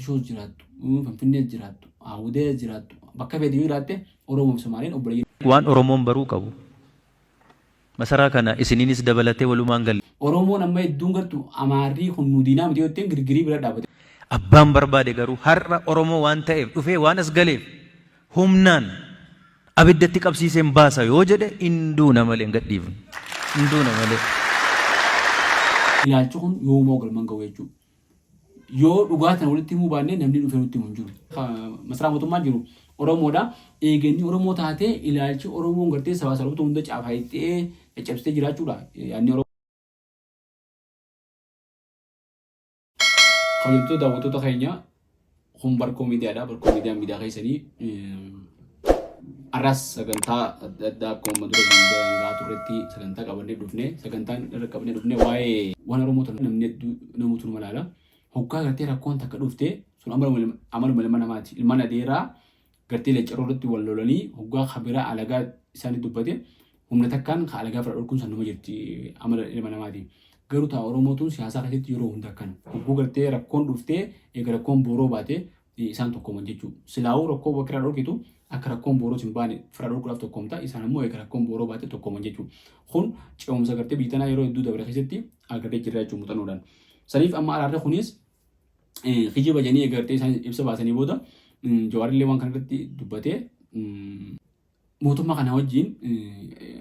Mogadishoos jiraattu, Finfinnees jiraattu, Awudees jiraattu, bakka fedhii jiraatte Oromoo fi Somaaleen obboleeyyan. Waan Oromoon baruu qabu. Masaraa kana isiniinis dabalatee walumaan galle. Oromoon amma hedduun gartuu Amaarrii kun nu diinaa miti yoo ta'e girgirii bira dhaabate. Abbaan barbaade garuu har'a Oromoo waan ta'eef dhufee waan as galeef humnaan abiddatti qabsiiseen baasa yoo jedhe hinduuna malee hin gadhiifne. Hinduuna malee. Ilaalchi kun yoomoo galman ga'u jechuudha. Yoo dhugaatan walitti himuu baannee namni dhufee nutti hin jiru. Masaraa mootummaa jiru Oromoodha. Eeganni Oromoo taatee ilaalchi Oromoon gartee sabaa sabota hunda caafaayitee caccabsitee jiraachuudha. Yaanni Oromoo. Kabajamtoota daawwattoota keenya kun barkoo miidiyaadha. Barkoo miidiyaan miidiyaa keessanii arras sagantaa adda addaa akka uummata gaa turretti sagantaa qabannee dhufne sagantaan irra qabannee dhufne waa'ee waan Oromoo ta'an namni namoota nu malaala. Hoggaa gartee rakkoon takka dhufte sun amaluma ilma namaati. Ilmaan adeeraa gartee leencaroo irratti wal lolanii hoggaa kabiraa alagaa isaanii dubbate humna takkaan ka alagaa fira dhorkuun san numa jirti amala ilma namaati. Garuu ta'a Oromootuun siyaasaa keessatti yeroo hunda akkana. Hogguu gartee rakkoon dhuftee eega rakkoon booroo baate isaan tokkooman jechuudha. Silaawuu rakkoo bakka irraa dhorkitu akka rakkoon booroo hin baane fira dhorkuudhaaf tokkoomta. Isaan immoo eega rakkoon booroo baate tokkooman jechuudha. Kun ce'umsa gartee biitanaa yeroo hedduu dabre keessatti agartee jirra jechuudha muuxannoodhaan. Saniif amma araarri kunis kijiba janii eegartee isaan ibsa baasanii booda Jawaarillee waan kana irratti dubbatee mootummaa kana wajjin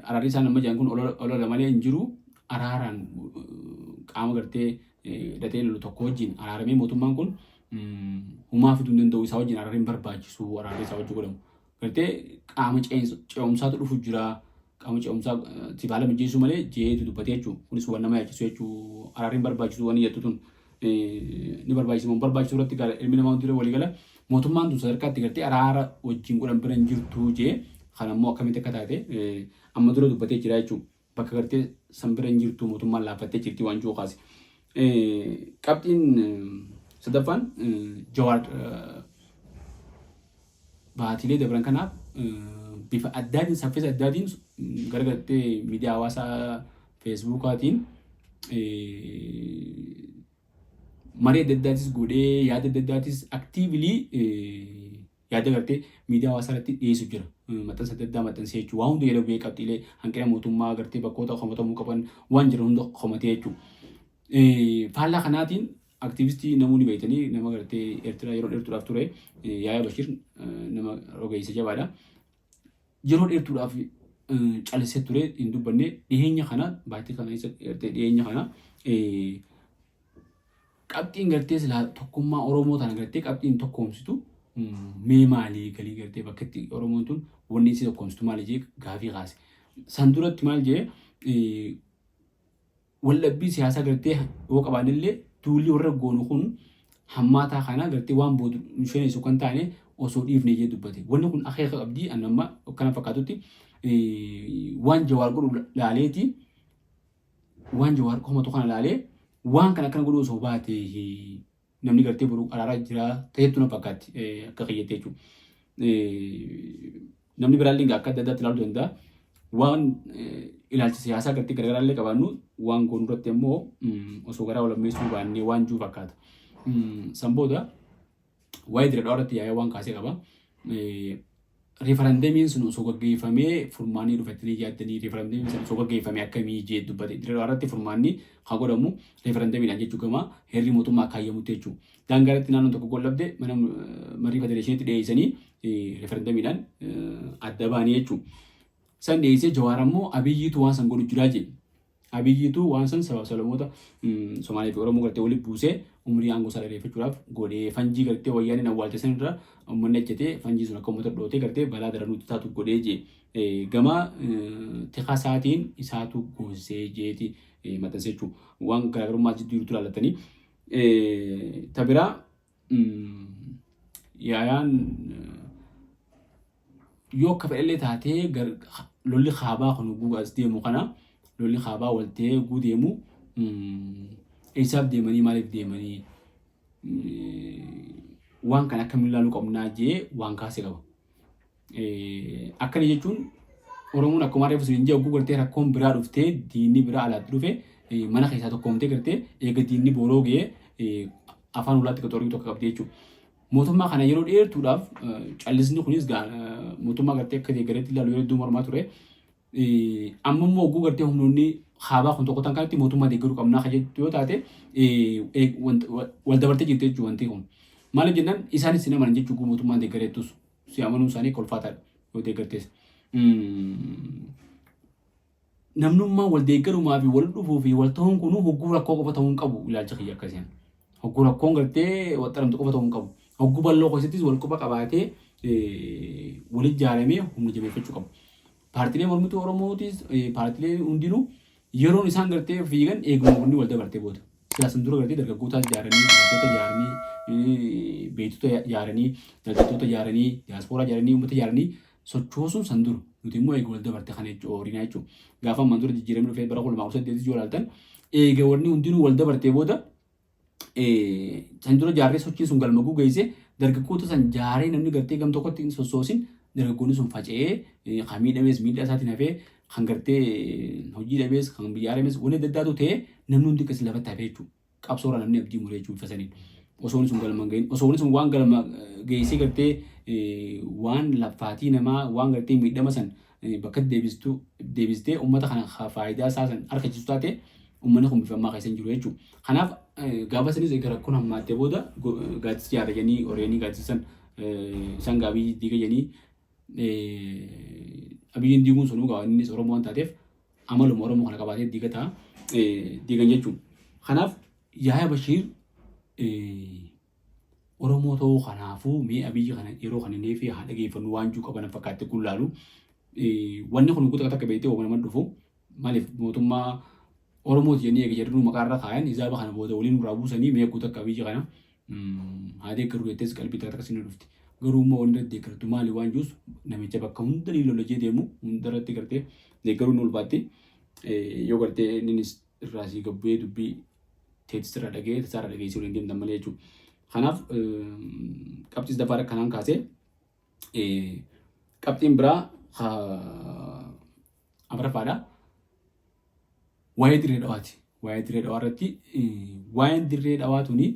araarri isaan amma jedhan kun olola malee hin jiru. Araaraan qaama gartee hidhatee lolu tokko wajjin araaramee mootummaan kun humaa fiduu hin danda'u isaa wajjin araarri hin barbaachisu araarri isaa wajjin godhamu. Gartee qaama ce'umsaatu dhufu jira. Qaama ce'umsaa sifaala mijeessuu malee jeetu dubbatee jechuudha. Kunis waan nama yaachisu jechuudha. Araarri hin barbaachisu waan jettu tun ni barbaachisu moo barbaachisu irratti ilmi namaa hundi walii gala mootummaan tun sadarkaatti gartee araara wajjin godhan bira hin jirtu jee kan ammoo akkamitti akka taate amma dura dubbatee jira jechuudha. Bakka gartee sanbira hin jirtu mootummaan laaffattee jirti waan jiru kaase. Qabxiin sadaffaan Jawaar baatilee dabran kanaaf bifa addaatiin saffisa addaatiin gargartee miidiyaa hawaasaa feesbuukaatiin marii adda addaatis godhee yaada adda addaatis aktiivilii yaada gartee miidiyaa hawaasaa irratti dhiyeessu jira. Maxxansa adda addaa maxxansee jechuudha. Waan hunda jedhamu qabxiilee hanqina mootummaa gartee bakkoota qomatamuu qaban waan jiran hunda qomatee jechuudha. Faallaa kanaatiin aktiivistii namoonni beekanii nama gartee Eertiraa yeroo dheertuudhaaf ture Yaayaa Bashir nama rogeessa jabaadha. Yeroo dheertuudhaaf callisee ture hin dubbanne dhiyeenya kana baatii kana dhiyeenya kana qabxiin gartee silaa tokkummaa Oromoo tana gartee qabxiin tokkoomsitu mee maalii galii gartee bakka itti Oromoon tun wanni isii tokkoomsitu maali jee gaafii kaase. San duratti maal jee waldhabbii siyaasaa gartee yoo qabaanillee duulli warra goonu kun hammaataa kana gartee waan boodu sheenessu kan taane osoo dhiifne jee dubbate. Wanni kun akeeka qabdii annamma akkana fakkaatutti waan Jawaar godhu laaleeti waan Jawaar qomatu kana laalee waan kana godhu osoo baate namni gartee boruu araaraa jira ta'etu na fakkaatti akka qiyyattee jechuudha. Namni biraallee akka adda addaatti ilaaluu danda'a. Waan ilaalcha siyaasaa gartee garaagaraallee qabaannu waan goonuu irratti immoo osoo garaa walammeessuu baannee waan jiru fakkaata. San booda waa'ee dira irratti yaa'ee waan kaasee qaba. Referendamiin sun osoo gaggeeffamee furmaanni dhufatanii yaaddanii referendamiin sun osoo gaggeeffamee akkamii jee dubbate. Dira irratti furmaanni kan godhamu referendamiidhaan jechuu gama heerri mootummaa kaayyamutti jechuudha. Daangaa irratti naannoon tokko gollabde mana marii federeeshiniitti dhiyeessanii referendamiidhaan adda baanii jechuudha. San dhiyeessee Jawaar ammoo Abiyyiitu waan san godhu jiraa jedhe. Abiyyiitu waan san sababa Solomoota Somaalee fi Oromoo gartee walitti buusee umrii aangoo isaa dheereeffachuudhaaf godhee fanjii gartee wayyaaniin awwaalcha san irra uummanni ejjetee fanjii sun akka uummata dhootee gartee balaa daranuutti taatu godhee jee gama tikaa isaatiin isaatu goosee jeeti maxxansee jechuudha. Waan garaagarummaa jidduu jirutu ilaallatanii. Tabiraa yaayaan yoo akka fedhallee taatee lolli kaabaa kan guguu as deemu kana lolli kaabaa waltee guu deemu eessaaf deemanii maaliif deemanii waan kana akkamiin ilaaluu qabnaa jee waan kaase qaba. Akkana jechuun Oromoon akkuma reefu sun jee oguu gartee rakkoon biraa dhuftee diinni biraa alaatti dhufe mana keessaa tokkoomtee gartee eega diinni booroo ga'ee afaan ulaatti qaxoorii tokko qabdi jechuudha. Mootummaa kana yeroo dheertuudhaaf callisni kunis mootummaa gartee akka deeggareetti ilaalu yeroo hedduu mormaa ture. Amma immoo oguu gartee humnoonni haabaa kun tokko tan kanatti mootummaa deeggaruu qabnaa kan jettu yoo taate wal dabartee jirti jechuudha wanti kun. Maaliif jennaan isaanis sin amanan jechuudha mootummaan deeggareettus si amanuu isaanii kolfaataadha yoo deeggartees. Namnummaa wal deeggarumaa fi wal dhufuu fi wal ta'uun kun hogguu rakkoo qofa ta'uu hin qabu ilaalcha kiyya akkasiin. Hogguu rakkoon gartee waxxaramtu qofa ta'uu hin qabu. Hogguu bal'oo keessattis wal quba qabaatee walitti ijaaramee humna jabeeffachuu qabu. Paartilee mormituu Oromootis paartilee hundinuu yeroon isaan gartee fiigan eeguma hundi wal dabartee booda. Silaasan dura gartee dargaggootaas ijaaranii, dubartoota ijaaranii, beektota ijaaranii, daldaltoota ijaaranii, diyaaspooraa ijaaranii, uummata ijaaranii sochoosuun san dura. Nuti immoo eeguma wal dabartee kana oorinaa jechuudha. Gaafa ammaan dura jijjiiramni dhufee bara 2008 yoo ilaaltan eega wanni hundinuu wal dabartee booda san dura jaarree sochiin sun galma gugeessee dargaggoota san jaaree namni gartee gam tokkotti hin sossoosin dargaggoonni sun faca'ee kan miidhamees miidhaa isaatiin hafee kan gartee hojii dhabees kan biyyaa dhabees wanni adda addaatu ta'ee namni hundi akkasii lafatti hafee jechuudha. Qabsoora namni abdii muree jechuudha fasaniin. Osoo sun galma gahin osoo sun waan galma geessee gartee waan laffaatii namaa waan gartee miidhama san bakka deebistee uummata kana faayidaa isaa san harkachiisu taate uummanni kun bifa ammaa keessa hin jiru jechuudha. Kanaaf gaafa sanis egaa rakkoon hammaattee booda gaaddisa ijaarranii oreenii gaaddisan isaan gaabii diiga janii abiyyiin diiguun sunuu gaa innis Oromoo waan taateef amaluma Oromoo kana qabaatee diiga ta'a diigan jechuudha. Kanaaf Yahyaa Bashiir Oromoo ta'uu kanaafuu mee abiyyi kana yeroo kana neefee haa dhageeffannu waan juu qaban fakkaatti kun laalu wanni kun guutuu akka beektee waan nama dhufu maaliif mootummaa Oromooti jennee eega jedhu maqaarra kaayan izaaba kana booda waliin duraa buusanii mee guutuu akka abiyyi kana haa deeggaru jettees qalbii takka akkasii dhufti. Garuu immoo wanti deeggartu maali waan juus namicha bakka hunda lolojee deemu hundarratti gartee deeggaruun ulfaatti yoo gartee innis irraasii gabbee dubbii teessisirra dhagee tasaarra dhageessii waliin deemtan malee jechuudha. Kanaaf qabxiis dafaara kanaan kaasee qabxiin biraa afuraffaadha. Waa'ee dirree dhawaati. Waa'ee dirree dhawaa irratti waa'een dirree dhawaa tuni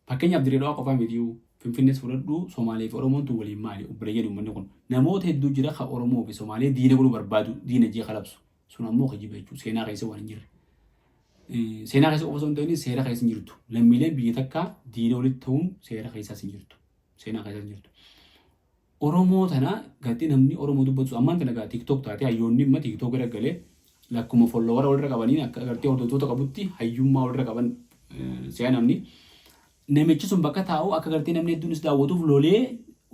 fakkeenyaaf dirree dhawaa qofaa miti Finfinnees fudhadhu Somaalee fi Oromoon tun waliin maali obboleeyyan uummanni kun namoota hedduu jira kan Oromoo fi Somaalee diina godhuu barbaadu diina jee kalabsu sun ammoo kijiba jechuudha seenaa keessa waan hin jirre. Seenaa keessa qofa osoo hin ta'in seera keessa hin jirtu. Lammiileen biyya takkaa diina walitti ta'uun seera keessaas hin jirtu. Seenaa keessaas hin jirtu. Oromoo tana gartee namni Oromoo dubbatu ammaan tana gaa TikTok taate hayyoonni imma TikTok irra galee lakkuma followara walirra qabaniin akka gartee hordoftoota qabutti hayyummaa walirra qaban si'a namni namichi sun bakka taa'u akka gartee namni hedduunis daawwatuuf lolee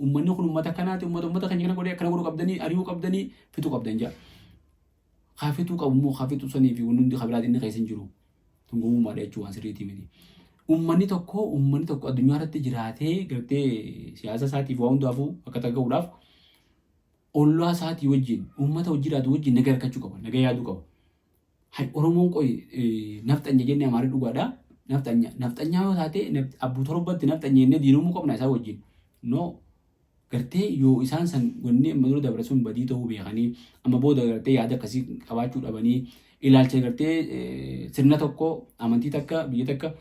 uummanni kun uummata kanaati uummata keenya kana godhee akkana godhuu qabdanii ari'uu qabdanii fixuu qabdan jaa. Haa fixuu qabu immoo haa fixuu sanii fi hundi kabiraatiin inni keessa hin jiru. Tungummaadha jechuun waan sirriitii miti. Uummanni tokko addunyaa irratti jiraatee gartee siyaasa isaatiif waa hundaafuu akka ta'uudhaaf ollaa isaatii wajjin uummata hojii jiraatu wajjin nagaa harkachuu qaba nagaa yaaduu qaba. Oromoon qoy nafxanya jennee amaarii dhugaadha. Nafxanyaa yoo taate abbuu torbatti nafxanya jennee diinumuu qabna isaa wajjin. No gartee yoo isaan san wanni amma dura dabarsuun badii ta'uu beekanii amma booda gartee yaada akkasii qabaachuu dhabanii ilaalcha gartee sirna tokko amantii takka biyya takka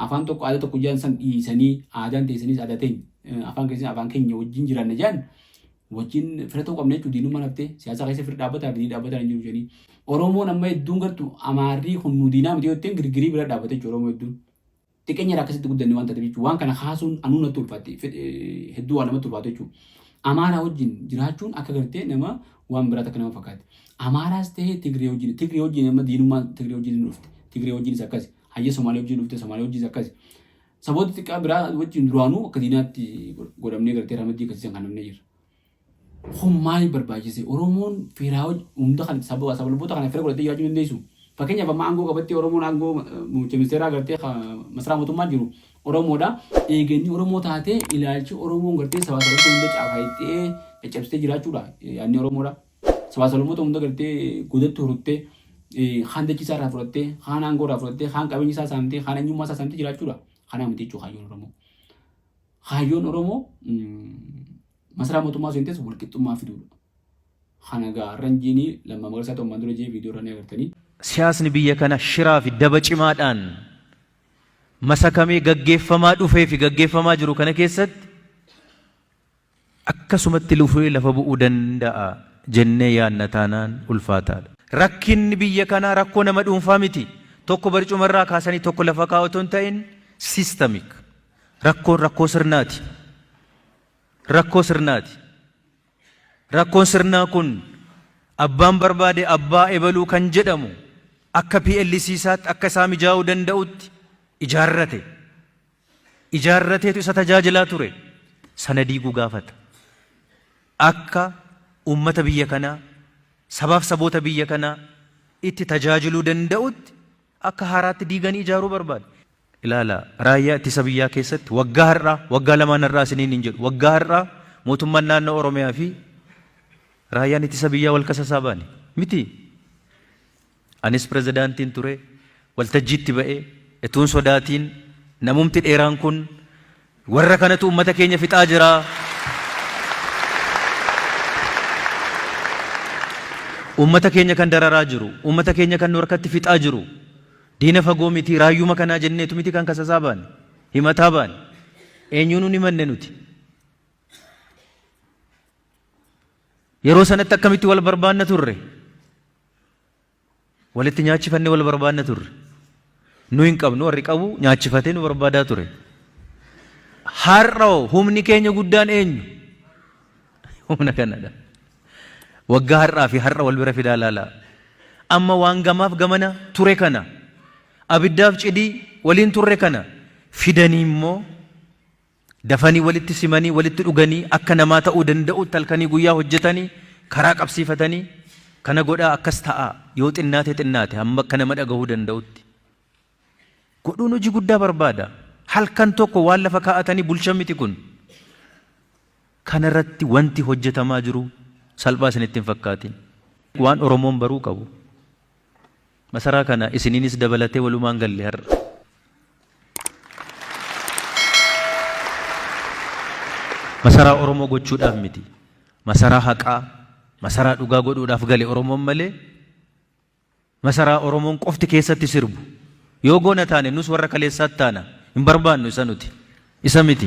afaan tokko aadaa tokko jaan san dhiisanii aadaan teessaniis aadaa ta'in afaan keenya wajjin jiraanna jaan wajjin fira ta'uu qabna jechuudha diinummaa naftee siyaasa keessa fira dhaabbataa fi dhaabbataa hin jiru jedhanii Oromoon amma hedduun gartu amaarrii kun nu diinaa miti yoo ta'e girgirii bira dhaabbata jechuudha Oromoo hedduun. Xiqqeenya akkasitti guddanne waan ta'eef jechuudha waan kana haasuun anuu natti ulfaatti hedduu waan namatti ulfaatu jechuudha. Amaaraa wajjin jiraachuun akka gartee nama waan biraa takka nama fakkaate. Amaaraas ta'ee Tigree wajjin amma diinummaa Tigree wajjin dhufte. Tigree wajjinis akkasi. Hayya Somaalee wajjin dhufte Somaalee wajjinis akkasi. Saboota xiqqaa biraa wajjin duraanuu akka diinaatti godhamnee gartee ramaddii akkasiisan kan namne jira. Kun maaliif barbaachise? Oromoon firaa hunda kan sababoota kana fira godhatee jiraachuu dandeessu. Fakkeenyaaf amma aangoo qabattee Oromoon aangoo muummicha ministeeraa gartee masaraa mootummaa jiru Oromoodha. Eeganni Oromoo taatee ilaalchi Oromoon gartee sabaasaboota hunda caafayittee caccabsitee jiraachuudha. Yaadni Oromoodha. Sabaasaboota hunda gartee godatti horuttee haan dachiisaa irraa fudhattee haan aangoo irraa fudhattee haan qabeenya isaa saamtee haan eenyummaa isaa saamtee jiraachuudha. Kanaa miti jechuudha hayyoon Oromoo. Hayyoon Oromoo masaraa mootummaa sun ta'es walqixxummaa fiduudha. Kana gaarranjiini lamma magarsaa ta'uu mandura jee viidiyoo irraa ni agartanii. Siyaasni biyya kana shiraa fi daba cimaadhaan masakamee gaggeeffamaa dhufee fi gaggeeffamaa jiru kana keessatti akkasumatti lufee lafa bu'uu danda'a jennee yaadna taanaan ulfaataadha. Rakkinni biyya kanaa rakkoo nama dhuunfaa miti. Tokko barcumarraa kaasanii tokko lafa kaa'utu hin ta'in sistemik. Rakkoon rakkoo sirnaati. Rakkoo sirnaati. Rakkoon sirnaa kun abbaan barbaade abbaa ebaluu kan jedhamu akka PLC'saatti akka isaa mijaa'uu danda'utti ijaarrate. Ijaarrateetu isa tajaajilaa ture. Sana diiguu gaafata. Akka ummata biyya kanaa sabaaf saboota biyya kanaa itti tajaajiluu danda'utti akka haaraatti diiganii ijaaruu barbaada. Ilaala raayyaa ittisa biyyaa keessatti waggaa har'aa waggaa lamaan har'aa isiniin hin jedhu waggaa har'aa mootummaan naannoo Oromiyaa fi raayyaan ittisa biyyaa wal kasasaa baane miti. Anis pirezidaantiin ture waltajjiitti ba'ee etuun sodaatiin namumti dheeraan kun warra kanatu ummata keenya fixaa jira. Ummata keenya kan dararaa jiru, ummata keenya kan harkatti fixaa jiru. Diina fagoo miti raayyuma kanaa jenneetu miti kan kasasaa baane, himataa baane. Eenyuun ni manne nuti. Yeroo sanatti akkamitti wal barbaanna turre? Walitti nyaachifannee wal barbaanna turre. Nu hin qabnu warri qabu nyaachifatee nu barbaadaa ture. Har'oo humni keenya guddaan eenyu? Humna kanadha. Waggaa har'aa fi har'a wal bira fidaa laala. Amma waan gamaaf gamana ture kana abiddaaf cidii waliin turre kana fidanii immoo dafanii walitti simanii walitti dhuganii akka namaa ta'uu danda'u talkanii guyyaa hojjetanii karaa qabsiifatanii kana godhaa akkas ta'a yoo xinnaate hamma akka nama dhagahuu danda'utti. Godhuun hojii guddaa barbaada. Halkan tokko waan lafa kaa'atanii bulchan miti kun. Kanarratti wanti hojjetamaa jiru salphaa isinitti hin fakkaatin. Waan Oromoon baruu qabu. Masaraa kana isiniinis dabalatee walumaan galle har'a. Masaraa Oromoo gochuudhaaf miti. Masaraa haqaa, masaraa dhugaa godhuudhaaf gale Oromoon malee masaraa Oromoon qofti keessatti sirbu. Yoo goona taane nus warra kaleessaatti taana hin barbaannu isa nuti. Isa miti.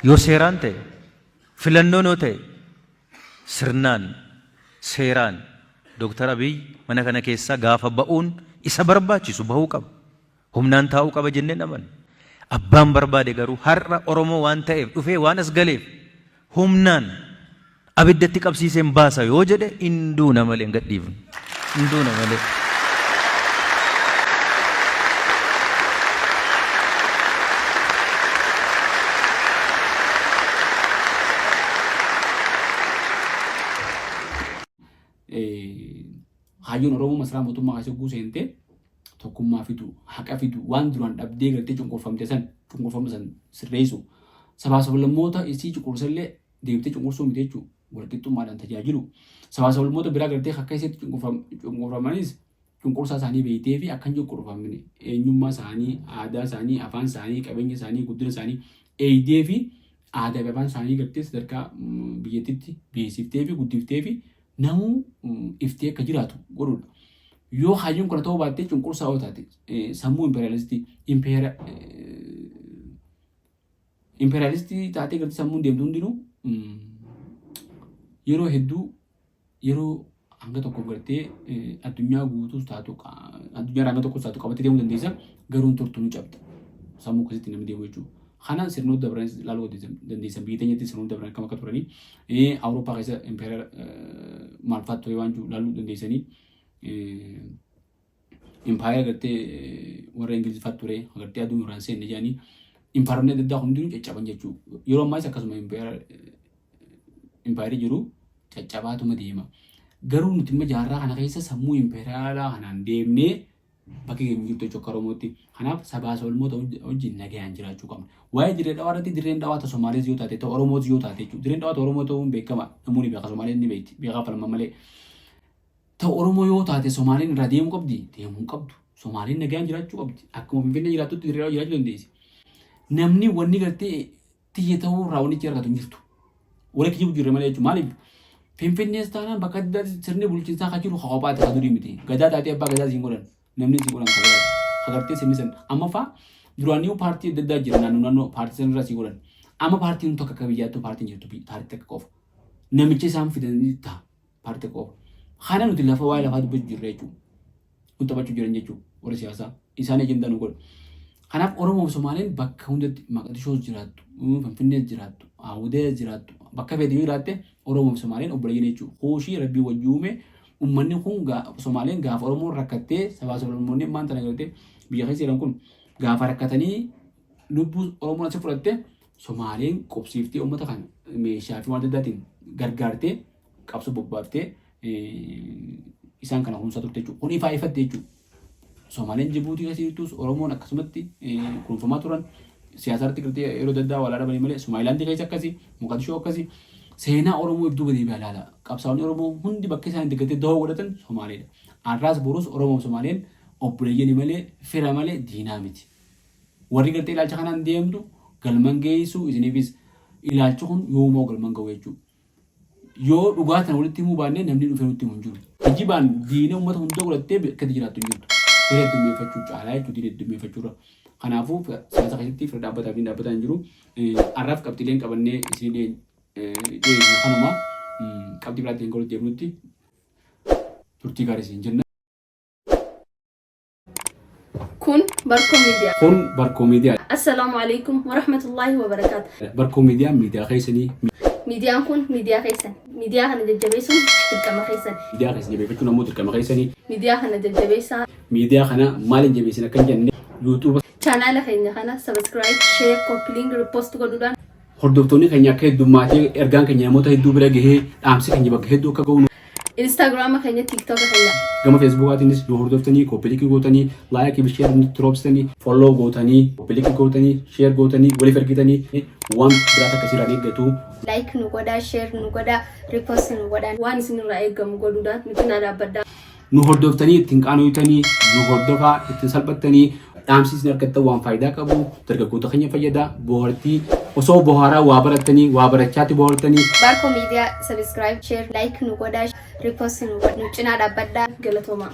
Yoo seeraan ta'e filannoon yoo ta'e sirnaan seeraan Dr. Abiy mana kana keessaa gaafa ba'uun isa barbaachisu bahuu qaba. Humnaan taa'uu qaba jennee naman. Abbaan barbaade garuu har'a Oromoo waan ta'eef dhufee waan as galeef humnaan abiddatti qabsiiseen baasa yoo jedhe hinduuna malee hin gadhiifnu. Hinduuna malee. Hayyoon Oromoo masaraa mootummaa keessatti guuseentee tokkummaa fidu, haqa fidu, waan duraan dhabdee galtee cunqurfamte san cunqurfama san sirreessu. Sabaa sablammoota isii cunqursallee deebitee cunqursuu miti jechuudha. Walqixxummaadhaan tajaajilu. Sabaa sablammoota biraa galtee akka isatti cunqurfamanis cunqursaa isaanii beektee fi akka hin cunqurfamne eenyummaa isaanii, aadaa isaanii, afaan isaanii, qabeenya isaanii, guddina isaanii eeydee fi aadaa fi afaan isaanii galtee sadarkaa biyyattiitti beeksiftee fi guddiftee fi namuu iftee akka jiraatu godhudha. Yoo hayyoon kana ta'uu baattee cunqursaa yoo taate sammuu impeeriyalistii taatee galtee sammuun deemtu hundinuu yeroo hedduu yeroo hanga tokko gartee addunyaa guutuus taatu addunyaa hanga tokkos taatu qabattee deemuu dandeessa garuun turtu nu cabda. Sammuu akkasitti namni deemu jechuudha. Kana sirnoota dabran ilaaluu dandeessan biyya teenyatti sirnoota dabran akkam akka turanii Awurooppaa keessa impeeriyal maalfaatti ture waan jiru ilaaluu dandeessanii impaayera gartee warra Ingilizfaatti ture gartee aduun irraan seenne jedhanii impaayeronni adda addaa hundinuu caccaban jechuudha. Yeroo ammaas akkasuma impaayerri jiru caccabaatuma deema. Garuu nuti immoo jaarraa kana keessa sammuu impeeriyaalaa kanaan deemnee bakki keenya jirtu jechuudha Oromootti. Kanaaf sabaa sablammoota wajjin nagayaan jiraachuu qabna. Waa'ee dirree dhawaa irratti dirreen dhawaa ta'e Somaalees yoo taate ta'e Oromoos yoo taate jechuudha. Dirreen dhawaa Oromoo ta'uun beekama. Namoonni beeka Somaalees ni beekti. Beekaa falma malee. Ta'u Oromoo yoo taate Somaaleen irraa deemuu qabdi. Deemuu qabdu. Somaaleen nagayaan jiraachuu qabdi. Akkuma Finfinnee jiraattutti dirree dhawaa jiraachuu dandeessi. Namni wanni gartee xiyye ta'uu irraa wanni itti argatu hin jirtu. Walitti jiru jirre malee jechuudha. Maaliif? Finfinnees taanaan bakka adda sirni bulchiinsaa kan jiru kophaatti kan durii miti. Gadaa taatee abbaa gadaa siin godhan. namni si godhan kabajaa agartee sinni san amma faa duraanii paartii adda addaa jira naannoo paartii san irraa si godhan amma paartiin tokko akka biyyaattuu paartiin jirtu paartii akka qofa namichi isaan fidanii ta'a paartii qofa kana nuti lafa waa'ee lafaa dubbachuu jirra jechuudha kun taphachuu jiran jechuudha warra siyaasaa isaan eejantaa nu godha kanaaf Oromoo fi Somaaleen bakka hundatti Maqdishoo jiraattu Finfinnee jiraattu Awudee jiraattu bakka fedhii jiraatte Oromoo fi Somaaleen obboleeyyan jechuudha hooshii rabbii wajji uume ummanni kun Somaaleen gaafa Oromoo rakkattee sabaa sablammoonni maanta nagartee biyya keessa jiran kun gaafa rakkatanii lubbuu Oromoo achi fudhatte Somaaleen qobsiiftee uummata kana meeshaa fi waan adda addaatiin gargaartee qabsoo bobbaaftee isaan kana kunuunsaa turte jechuudha. Kun ifaa ifatte jechuudha. Somaaleen Jibuutii keessa jirtus Oromoon akkasumatti kunuunfamaa turan siyaasa irratti galtee yeroo adda addaa walaa dhabanii malee Somalilaandii keessa akkasii Moqadishoo akkasii seenaa Oromoo ibduu gadi ilaala. Qabsaa'onni Oromoo hundi bakka isaan itti galtee dahoo godhatan Somaaleedha. Har'aas boruus Oromoo fi Somaaleen obboleeyyanii malee fira malee diinaa miti. Warri galtee ilaalcha kanaan deemtu galman geessu isiniifis ilaalchi kun yoomuu galman ga'u jechuudha. Yoo dhugaatiin walitti himuu baannee namni dhufee nutti himu hin jiru. Ajibaan diinee uummata hunda godhattee akkatti jiraattu hin jirtu. Fira heddummeeffachuu caalaa jechuudha diinee heddummeeffachuudha. Kanaafuu siyaasa keessatti fira dhaabbataa fi dhaabbataa hin jiru. Har'aaf qabxiileen qabannee isin kanuma qabxii biraatti hin godhu deemnutti turtii gaarii isin jenna. Kun Barkoo Miidiyaa. Kun Barkoo Miidiyaa. Assalaamu alaikum wa rahmatullahi wa barakaatu. Barkoo Miidiyaa miidiyaa keessanii. Miidiyaan kun miidiyaa keessan. Miidiyaa kana jajjabeessuun dirqama keessan. Miidiyaa kana jajjabeeffachuun ammoo dirqama keessanii. Miidiyaa kana jajjabeessaa. Miidiyaa kana maaliin jabeessin akka hin jenne YouTube chaanaala keenya kana subscribe, share, copy link, repost godhuudhaan hordoftoonni keenya akka heddummaatee ergaan keenya namoota hedduu bira gahee dhaamsi keenya bakka hedduu akka ga'u Instagram keenya, TikTok keenya gama Facebookaatiinis yoo hordoftanii copy link gootanii like fi share droppsanii follow gootanii copy link gootanii share gootanii waliif ergitanii waan biraa akkasiirraa eeggatu like nu godhaa, share nu godhaa, repost nu godhaa waan isinirraa eeggamu godhuudhaan nuti na dhaabbadhaa. Nu hordoftanii ittiin qaanoytanii nu hordofaa ittiin salphattanii dhaamsiisni argattan waan faayidaa qabu dargaggoota keenya fayyada bohaartii osoo bohaaraa waa barattanii waa barachaatti bohaartanii Barkoo Miidiyaa subscribe, share, like nu godhaa, repost nu godhaa nu cinaa dhaabbadhaa. Galatoomaa.